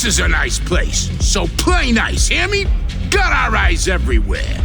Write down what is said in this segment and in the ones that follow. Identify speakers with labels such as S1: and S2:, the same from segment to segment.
S1: is a nice place, so play nice, hear me? Got our eyes everywhere.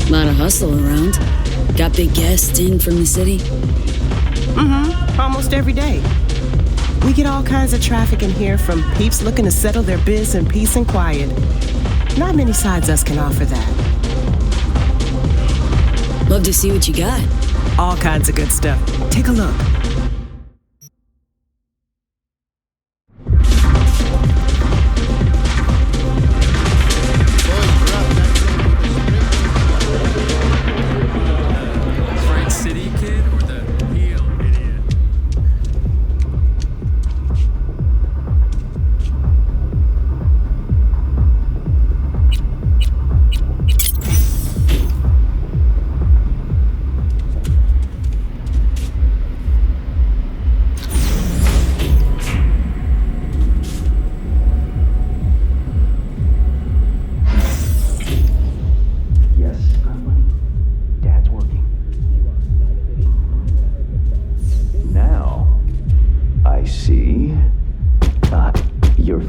S2: Lot of hustle around. Got big guests in from the city?
S3: Almost every day. We get all kinds of traffic in here, from peeps looking to settle their biz in peace and quiet. Not many sides us can offer that.
S2: Love to see what you got.
S3: All kinds of good stuff. Take a look.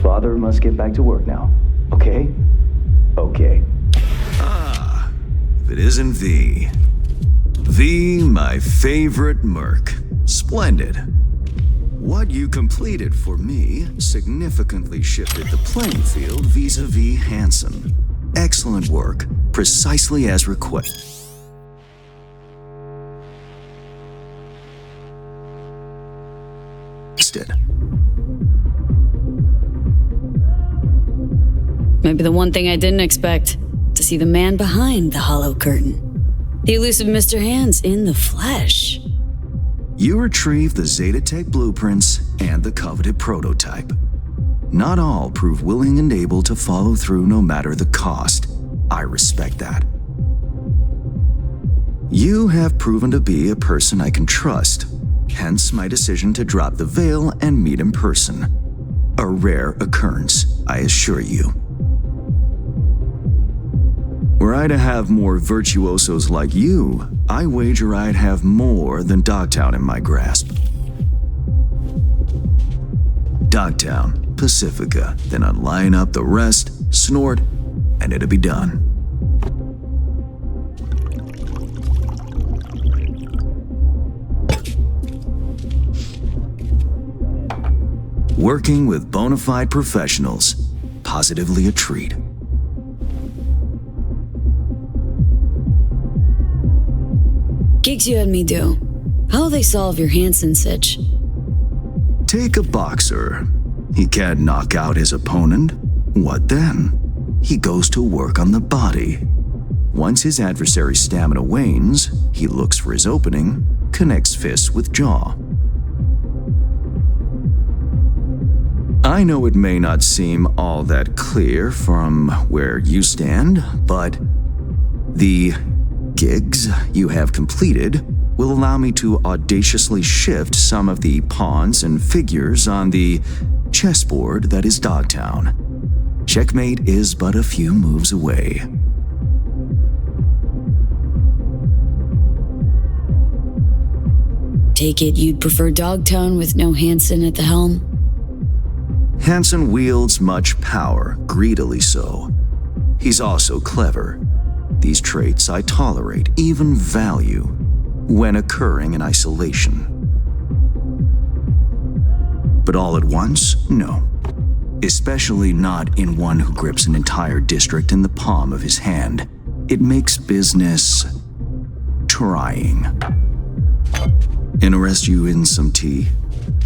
S4: Father must get back to work now. Okay? Okay.
S5: Ah, if it isn't V. V, my favorite merc. Splendid. What you completed for me significantly shifted the playing field vis-a-vis Hansen. Excellent work, precisely as requested.
S2: Maybe the one thing I didn't expect, to see the man behind the hollow curtain. The elusive Mr. Hands in the flesh.
S5: You retrieved the Zetatech blueprints and the coveted prototype. Not all prove willing and able to follow through no matter the cost. I respect that. You have proven to be a person I can trust, hence my decision to drop the veil and meet in person. A rare occurrence, I assure you. Were I to have more virtuosos like you, I wager I'd have more than Dogtown in my grasp. Dogtown, Pacifica, then I'd line up the rest, snort, and it'd be done. Working with bona fide professionals, positively a treat.
S2: Gigs you had me do. How'll they solve your Hansen sitch?
S5: Take a boxer. He can't knock out his opponent. What then? He goes to work on the body. Once his adversary's stamina wanes, he looks for his opening, connects fists with jaw. I know it may not seem all that clear from where you stand, but the gigs you have completed will allow me to audaciously shift some of the pawns and figures on the chessboard that is Dogtown. Checkmate is but a few moves away.
S2: Take it you'd prefer Dogtown with no Hansen at the helm?
S5: Hansen wields much power, greedily so. He's also clever. These traits I tolerate, even value, when occurring in isolation. But all at once, no. Especially not in one who grips an entire district in the palm of his hand. It makes business trying. Interest you in some tea?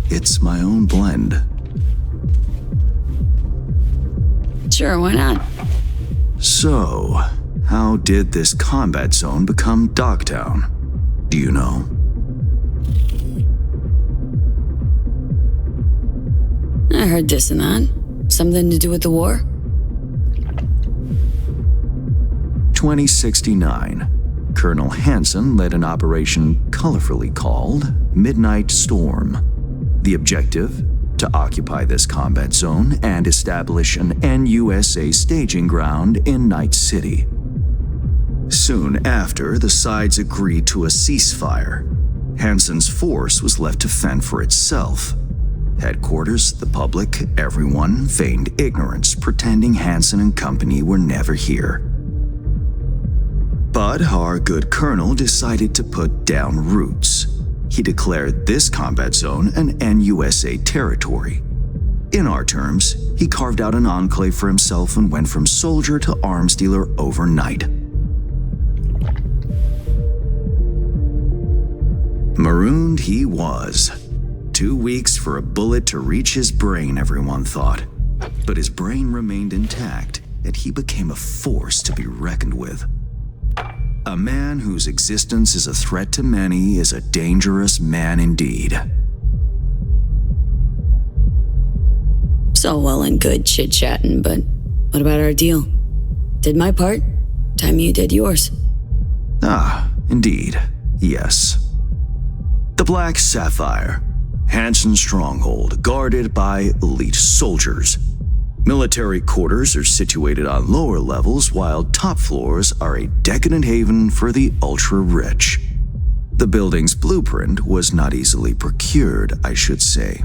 S5: It's my own blend.
S2: Sure, why not?
S5: So, how did this combat zone become Dogtown? Do you know?
S2: I heard this and that. Something to do with the war?
S5: 2069. Colonel Hansen led an operation colorfully called Midnight Storm. The objective? To occupy this combat zone and establish an NUSA staging ground in Night City. Soon after, the sides agreed to a ceasefire. Hansen's force was left to fend for itself. Headquarters, the public, everyone feigned ignorance, pretending Hansen and company were never here. But our good colonel decided to put down roots. He declared this combat zone an NUSA territory. In our terms, he carved out an enclave for himself and went from soldier to arms dealer overnight. Marooned he was. 2 weeks for a bullet to reach his brain, everyone thought. But his brain remained intact, and he became a force to be reckoned with. A man whose existence is a threat to many is a dangerous man indeed.
S2: It's all well and good chit-chatting, but what about our deal? Did my part, time you did yours.
S5: Ah, indeed, yes. The Black Sapphire, Hansen's stronghold, guarded by elite soldiers. Military quarters are situated on lower levels, while top floors are a decadent haven for the ultra-rich. The building's blueprint was not easily procured, I should say.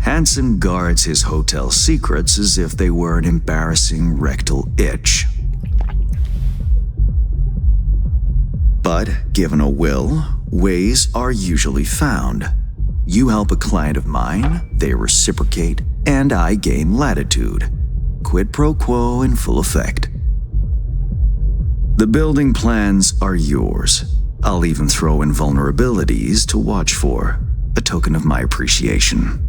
S5: Hansen guards his hotel secrets as if they were an embarrassing rectal itch. But given a will, ways are usually found. You help a client of mine, they reciprocate, and I gain latitude. Quid pro quo in full effect. The building plans are yours. I'll even throw in vulnerabilities to watch for, a token of my appreciation.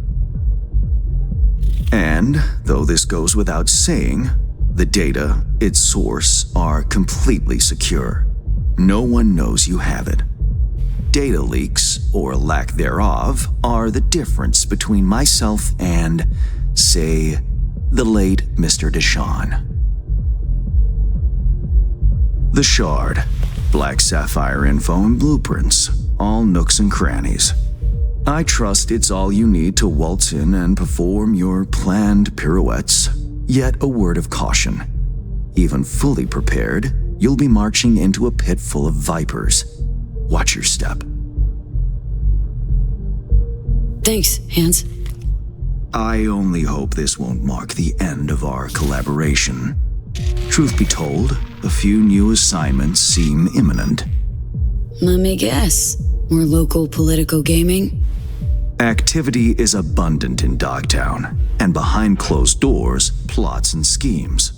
S5: And, though this goes without saying, the data, its source, are completely secure. No one knows you have it. Data leaks, or lack thereof, are the difference between myself and, say, the late Mr. Deshawn. The Shard, Black Sapphire info and blueprints, all nooks and crannies. I trust it's all you need to waltz in and perform your planned pirouettes, yet a word of caution. Even fully prepared, you'll be marching into a pit full of vipers. Watch your step.
S2: Thanks, Hans.
S5: I only hope this won't mark the end of our collaboration. Truth be told, a few new assignments seem imminent.
S2: Let me guess. More local political gaming?
S5: Activity is abundant in Dogtown, and behind closed doors, plots and schemes.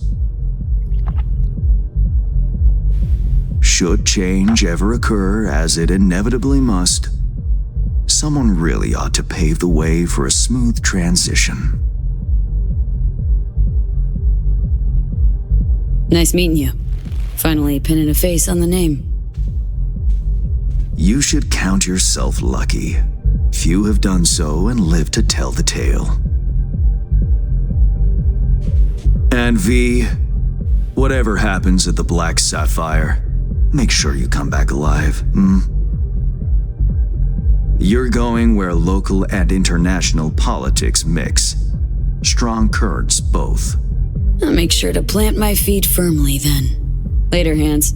S5: Should change ever occur, as it inevitably must, someone really ought to pave the way for a smooth transition.
S2: Nice meeting you. Finally pinning a face on the name.
S5: You should count yourself lucky. Few have done so and lived to tell the tale. And V, whatever happens at the Black Sapphire, make sure you come back alive, You're going where local and international politics mix. Strong currents, both.
S2: I'll make sure to plant my feet firmly then. Later, Hans.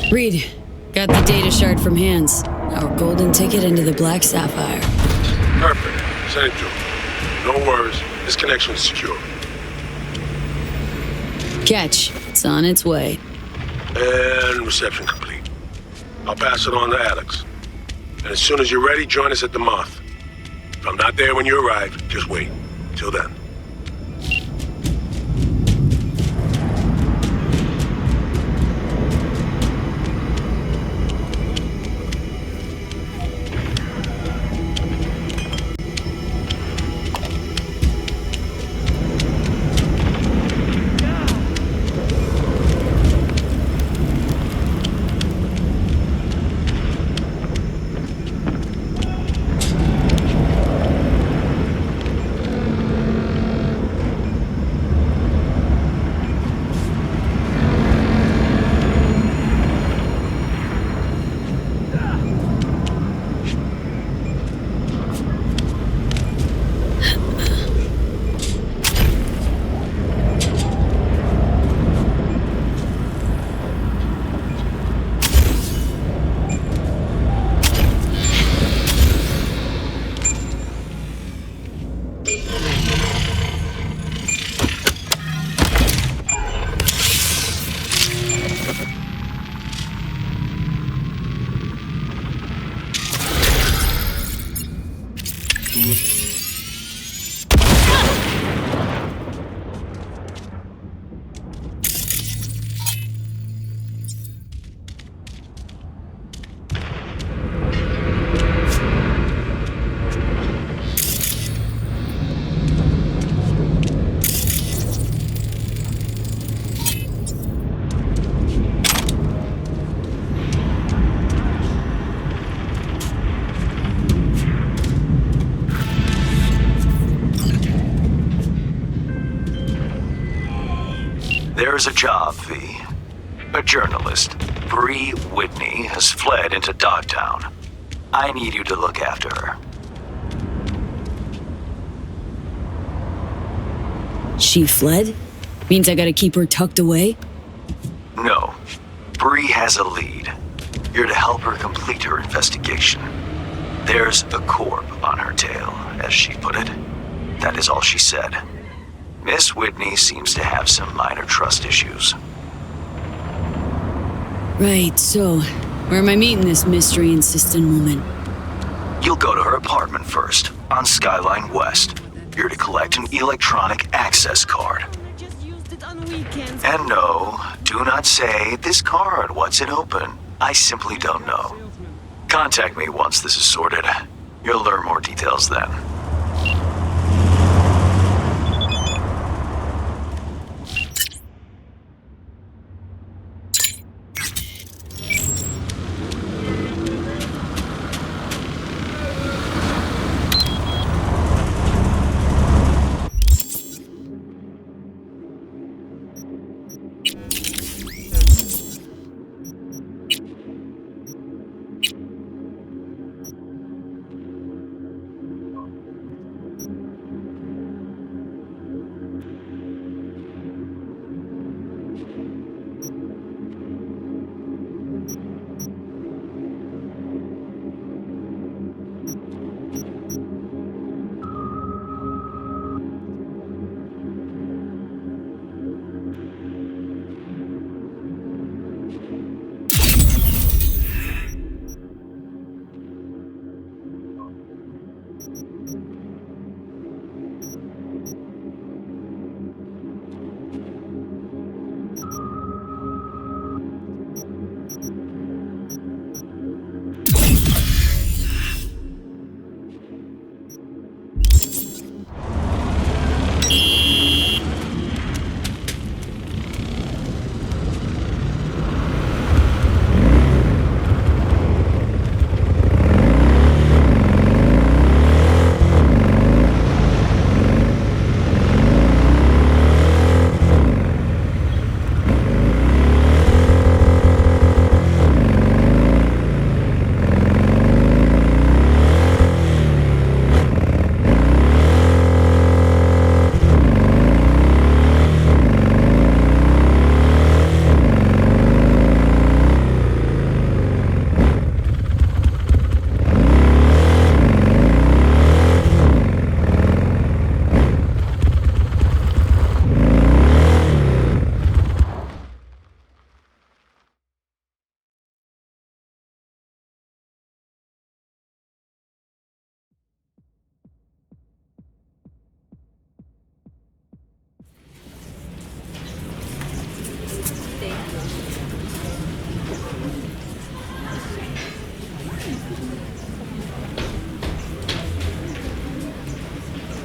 S2: Reed, got the data shard from Hands. Our golden ticket into the Black Sapphire.
S6: Perfect. Send it to him. No worries. This connection is secure.
S2: Catch. It's on its way.
S6: And reception complete. I'll pass it on to Alex. And as soon as you're ready, join us at the Moth. If I'm not there when you arrive, just wait. Till then.
S5: There's a job, V. A journalist, Bree Whitney, has fled into Dogtown. I need you to look after her.
S2: She fled? Means I gotta keep her tucked away?
S5: No. Bree has a lead. You're to help her complete her investigation. There's a corp on her tail, as she put it. That is all she said. Miss Whitney seems to have some minor trust issues.
S2: Right, so where am I meeting this mystery-insistent woman?
S5: You'll go to her apartment first, on Skyline West. You're to collect an electronic access card. And no, do not say, this card, what's it open? I simply don't know. Contact me once this is sorted. You'll learn more details then.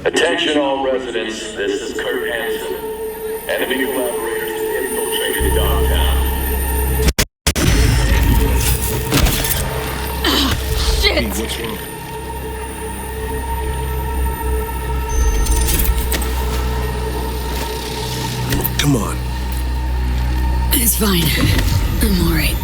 S7: Attention all residents, this is Kurt Hansen. Enemy collaborators infiltrated Dogtown.
S2: Shit!
S6: Hey, what's wrong? Come on.
S2: It's fine. I'm alright.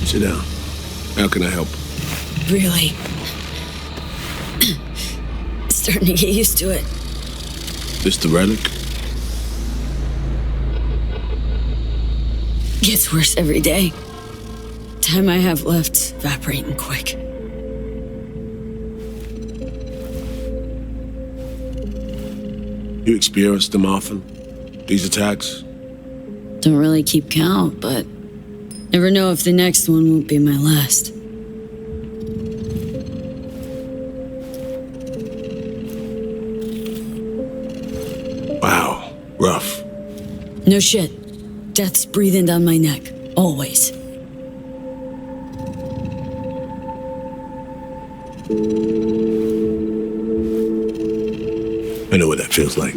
S6: Sit down. How can I help?
S2: Really? Starting to get used to it.
S6: This the relic?
S2: Gets worse every day. Time I have left's evaporating quick.
S6: You experience them often? These attacks?
S2: Don't really keep count, but never know if the next one won't be my last.
S6: Wow, rough.
S2: No shit. Death's breathing down my neck. Always.
S6: I know what that feels like.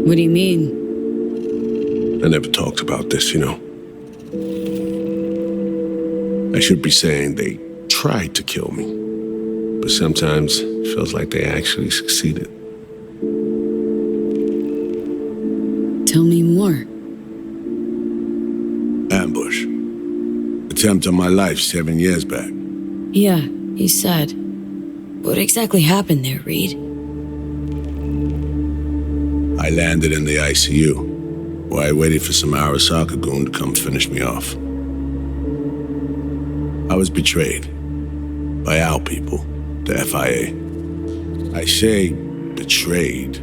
S2: What do you mean?
S6: I never talked about this, you know. I should be saying they tried to kill me, but sometimes it feels like they actually succeeded.
S2: Tell me more.
S6: Ambush. Attempt on my life 7 years back.
S2: Yeah, you said. What exactly happened there, Reed?
S6: I landed in the ICU, where I waited for some Arasaka goon to come finish me off. I was betrayed by our people, the FIA. I say betrayed,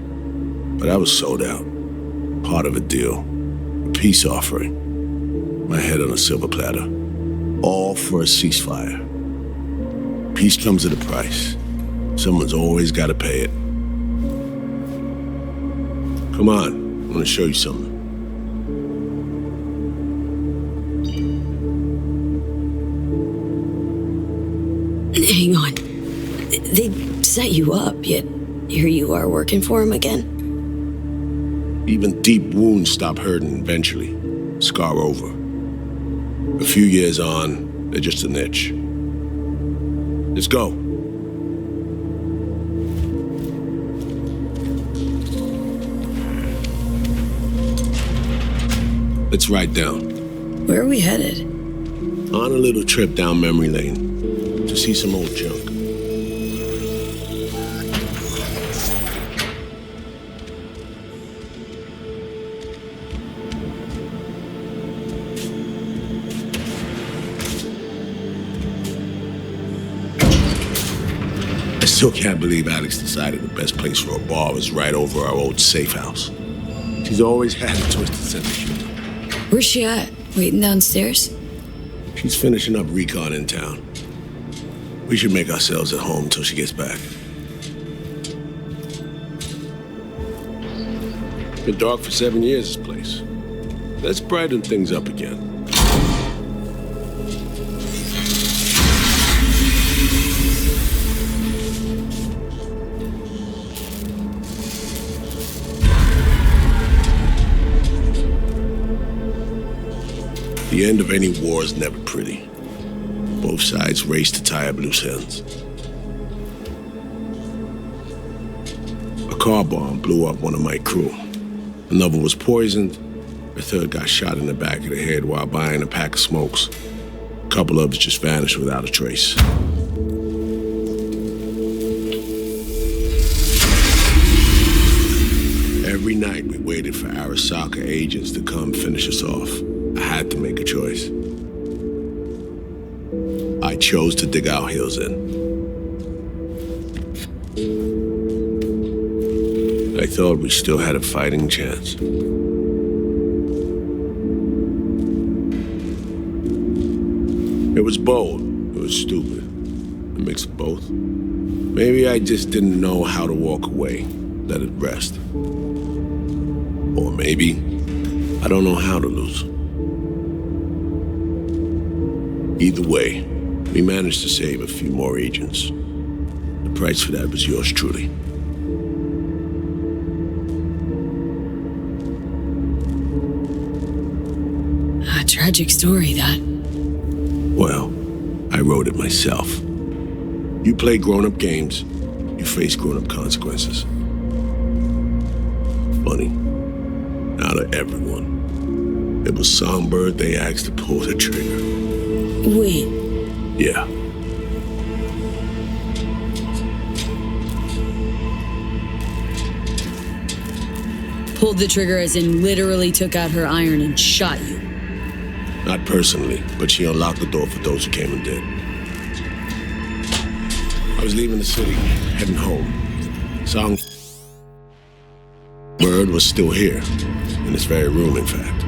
S6: but I was sold out. Part of a deal, a peace offering. My head on a silver platter. All for a ceasefire. Peace comes at a price. Someone's always got to pay it. Come on, I want to show you something.
S2: Hang on. They set you up, yet here you are working for him again?
S6: Even deep wounds stop hurting eventually. Scar over. A few years on, they're just an itch. Let's go. Let's ride down.
S2: Where are we headed?
S6: On a little trip down memory lane to see some old junk. I still can't believe Alex decided the best place for a bar was right over our old safe house. She's always had a twisted sense of humor.
S2: Where's she at? Waiting downstairs?
S6: She's finishing up recon in town. We should make ourselves at home till she gets back. Been dark for 7 years, this place. Let's brighten things up again. The end of any war is never pretty. Both sides race to tie up loose ends. A car bomb blew up one of my crew. Another was poisoned. A third got shot in the back of the head while buying a pack of smokes. A couple others just vanished without a trace. Every night we waited for Arasaka agents to come finish us off. I had to make a choice. I chose to dig our heels in. I thought we still had a fighting chance. It was bold. It was stupid. It mix of both. Maybe I just didn't know how to walk away, let it rest. Or maybe I don't know how to lose. Either way, we managed to save a few more agents. The price for that was yours truly.
S2: A tragic story, that.
S6: Well, I wrote it myself. You play grown-up games, you face grown-up consequences. Funny. Out of everyone, it was Songbird they asked to pull the trigger.
S2: Wait.
S6: Yeah.
S2: Pulled the trigger as in literally took out her iron and shot you.
S6: Not personally, but she unlocked the door for those who came and did. I was leaving the city, heading home. Songbird was still here, in this very room, in fact.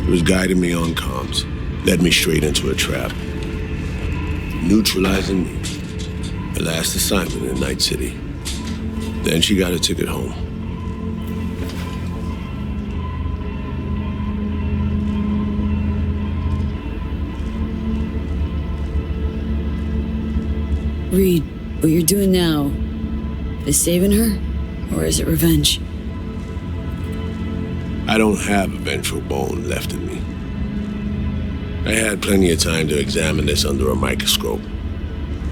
S6: He was guiding me on comms, led me straight into a trap. Neutralizing me. The last assignment in Night City. Then she got a ticket home.
S2: Reed, what you're doing now, is saving her, or is it revenge?
S6: I don't have a vengeful bone left in me. I had plenty of time to examine this under a microscope.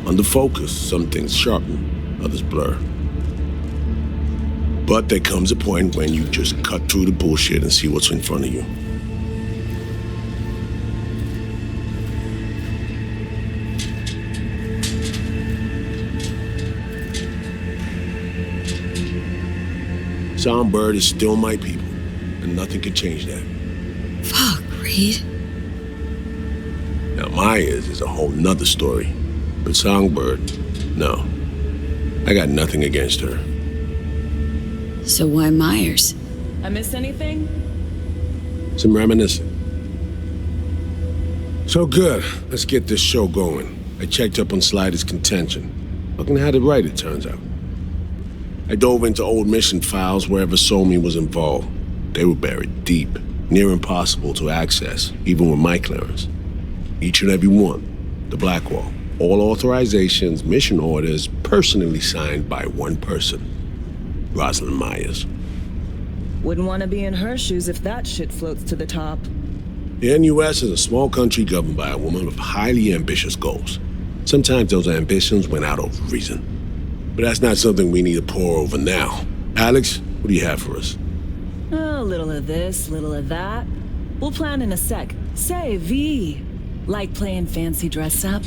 S6: Under focus, some things sharpen, others blur. But there comes a point when you just cut through the bullshit and see what's in front of you. Songbird is still my people, and nothing can change that.
S2: Fuck, Reed.
S6: Now, Myers is a whole nother story. But Songbird, no. I got nothing against her.
S2: So why Myers?
S8: I missed anything?
S6: Some reminiscing. So good, let's get this show going. I checked up on Slider's contention. Fucking had it right, it turns out. I dove into old mission files wherever Somi was involved. They were buried deep, near impossible to access, even with my clearance. Each and every one, the Blackwall. All authorizations, mission orders, personally signed by one person, Rosalind Myers.
S8: Wouldn't want to be in her shoes if that shit floats to the top.
S6: The NUS is a small country governed by a woman with highly ambitious goals. Sometimes those ambitions went out of reason. But that's not something we need to pour over now. Alex, what do you have for us?
S8: A little of this, little of that. We'll plan in a sec. Say, V, like playing fancy dress up?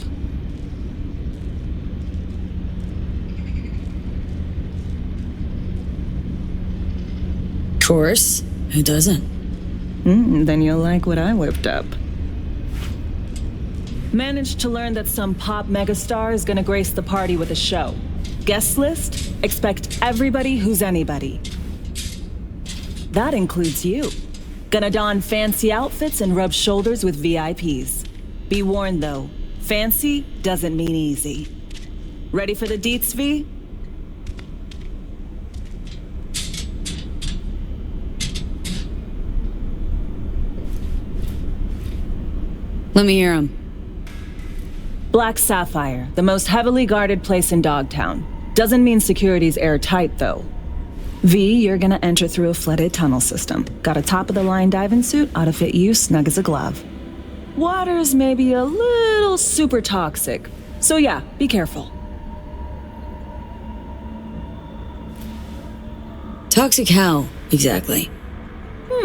S2: Course. Who doesn't?
S8: Then you'll like what I whipped up. Managed to learn that some pop megastar is gonna grace the party with a show. Guest list? Expect everybody who's anybody. That includes you. Gonna don fancy outfits and rub shoulders with VIPs. Be warned though, fancy doesn't mean easy. Ready for the deets, V?
S2: Let me hear him.
S8: Black Sapphire, the most heavily guarded place in Dogtown. Doesn't mean security's airtight, though. V, you're gonna enter through a flooded tunnel system. Got a top-of-the-line diving suit, ought to fit you snug as a glove. Water's maybe a little super toxic, so yeah, be careful.
S2: Toxic how, exactly?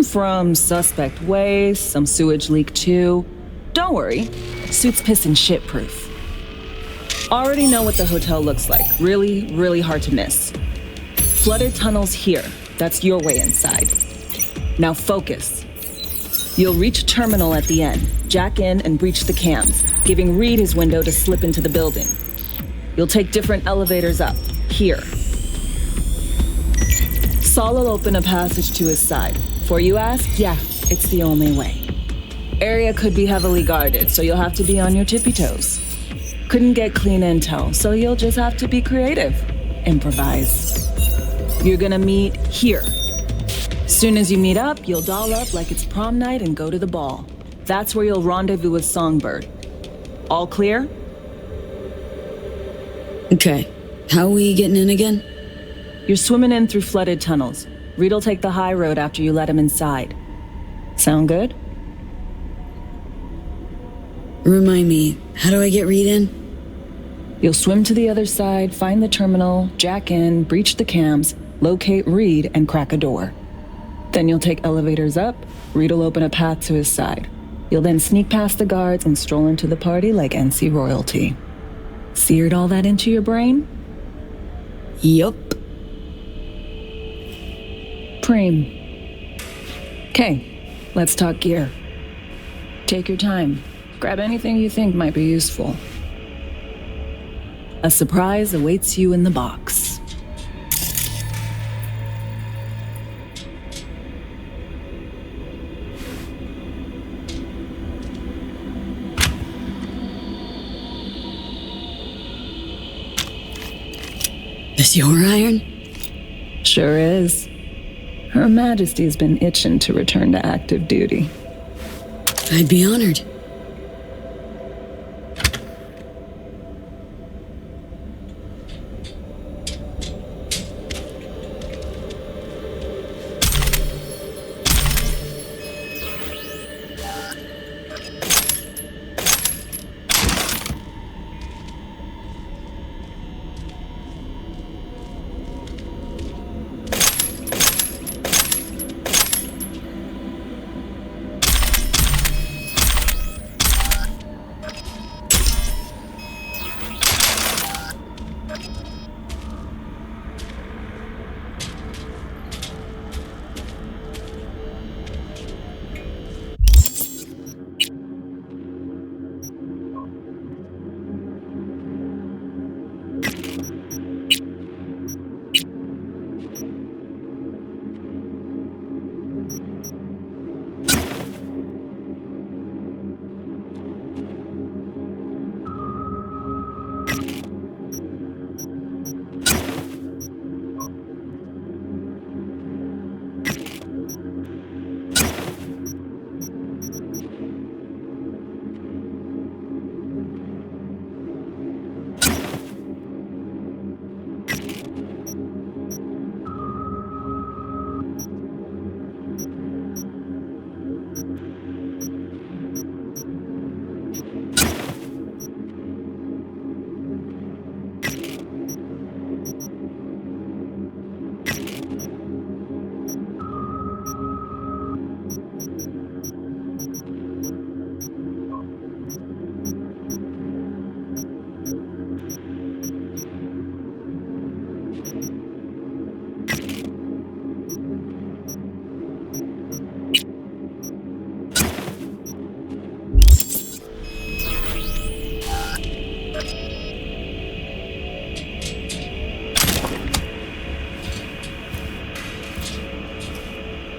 S8: From suspect waste, some sewage leak too. Don't worry, suit's piss and shit proof. Already know what the hotel looks like. Really, really hard to miss. Flooded tunnels here. That's your way inside. Now focus. You'll reach a terminal at the end, jack in and breach the cams, giving Reed his window to slip into the building. You'll take different elevators up, here. Saul will open a passage to his side. Before you ask, yeah, it's the only way. Area could be heavily guarded, so you'll have to be on your tippy toes. Couldn't get clean intel, so you'll just have to be creative. Improvise. You're gonna meet here. Soon as you meet up, you'll doll up like it's prom night and go to the ball. That's where you'll rendezvous with Songbird. All clear?
S2: Okay. How are we getting in again?
S8: You're swimming in through flooded tunnels. Reed'll take the high road after you let him inside. Sound good?
S2: Remind me, how do I get Reed in?
S8: You'll swim to the other side, find the terminal, jack in, breach the cams, locate Reed, and crack a door. Then you'll take elevators up, Reed'll open a path to his side. You'll then sneak past the guards and stroll into the party like NC royalty. Seared all that into your brain?
S2: Yup.
S8: Preem. Okay, let's talk gear. Take your time. Grab anything you think might be useful. A surprise awaits you in the box.
S2: This your iron?
S8: Sure is. Her Majesty's been itching to return to active duty.
S2: I'd be honored.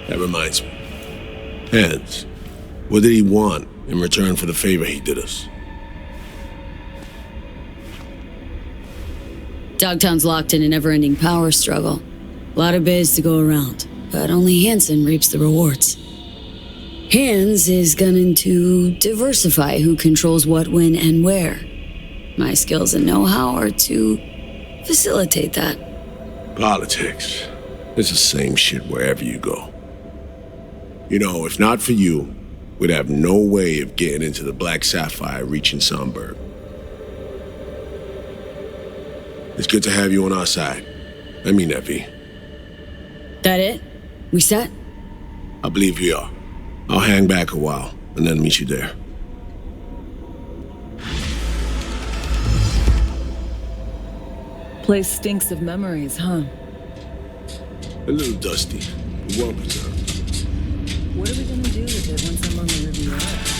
S6: That reminds me. Hands, what did he want in return for the favor he did us?
S2: Dogtown's locked in a never-ending power struggle. A lot of biz to go around, but only Hansen reaps the rewards. Hans is gunning to diversify who controls what, when, and where. My skills and know-how are to facilitate that.
S6: Politics. It's the same shit wherever you go. You know, if not for you, we'd have no way of getting into the Black Sapphire reaching Songbird. It's good to have you on our side. I mean that, V.
S2: That it? We set?
S6: I believe we are. I'll hang back a while and then meet you there.
S8: Place stinks of memories, huh?
S6: A little dusty, but well preserved.
S8: What are we gonna do with it once I'm on the Riviera?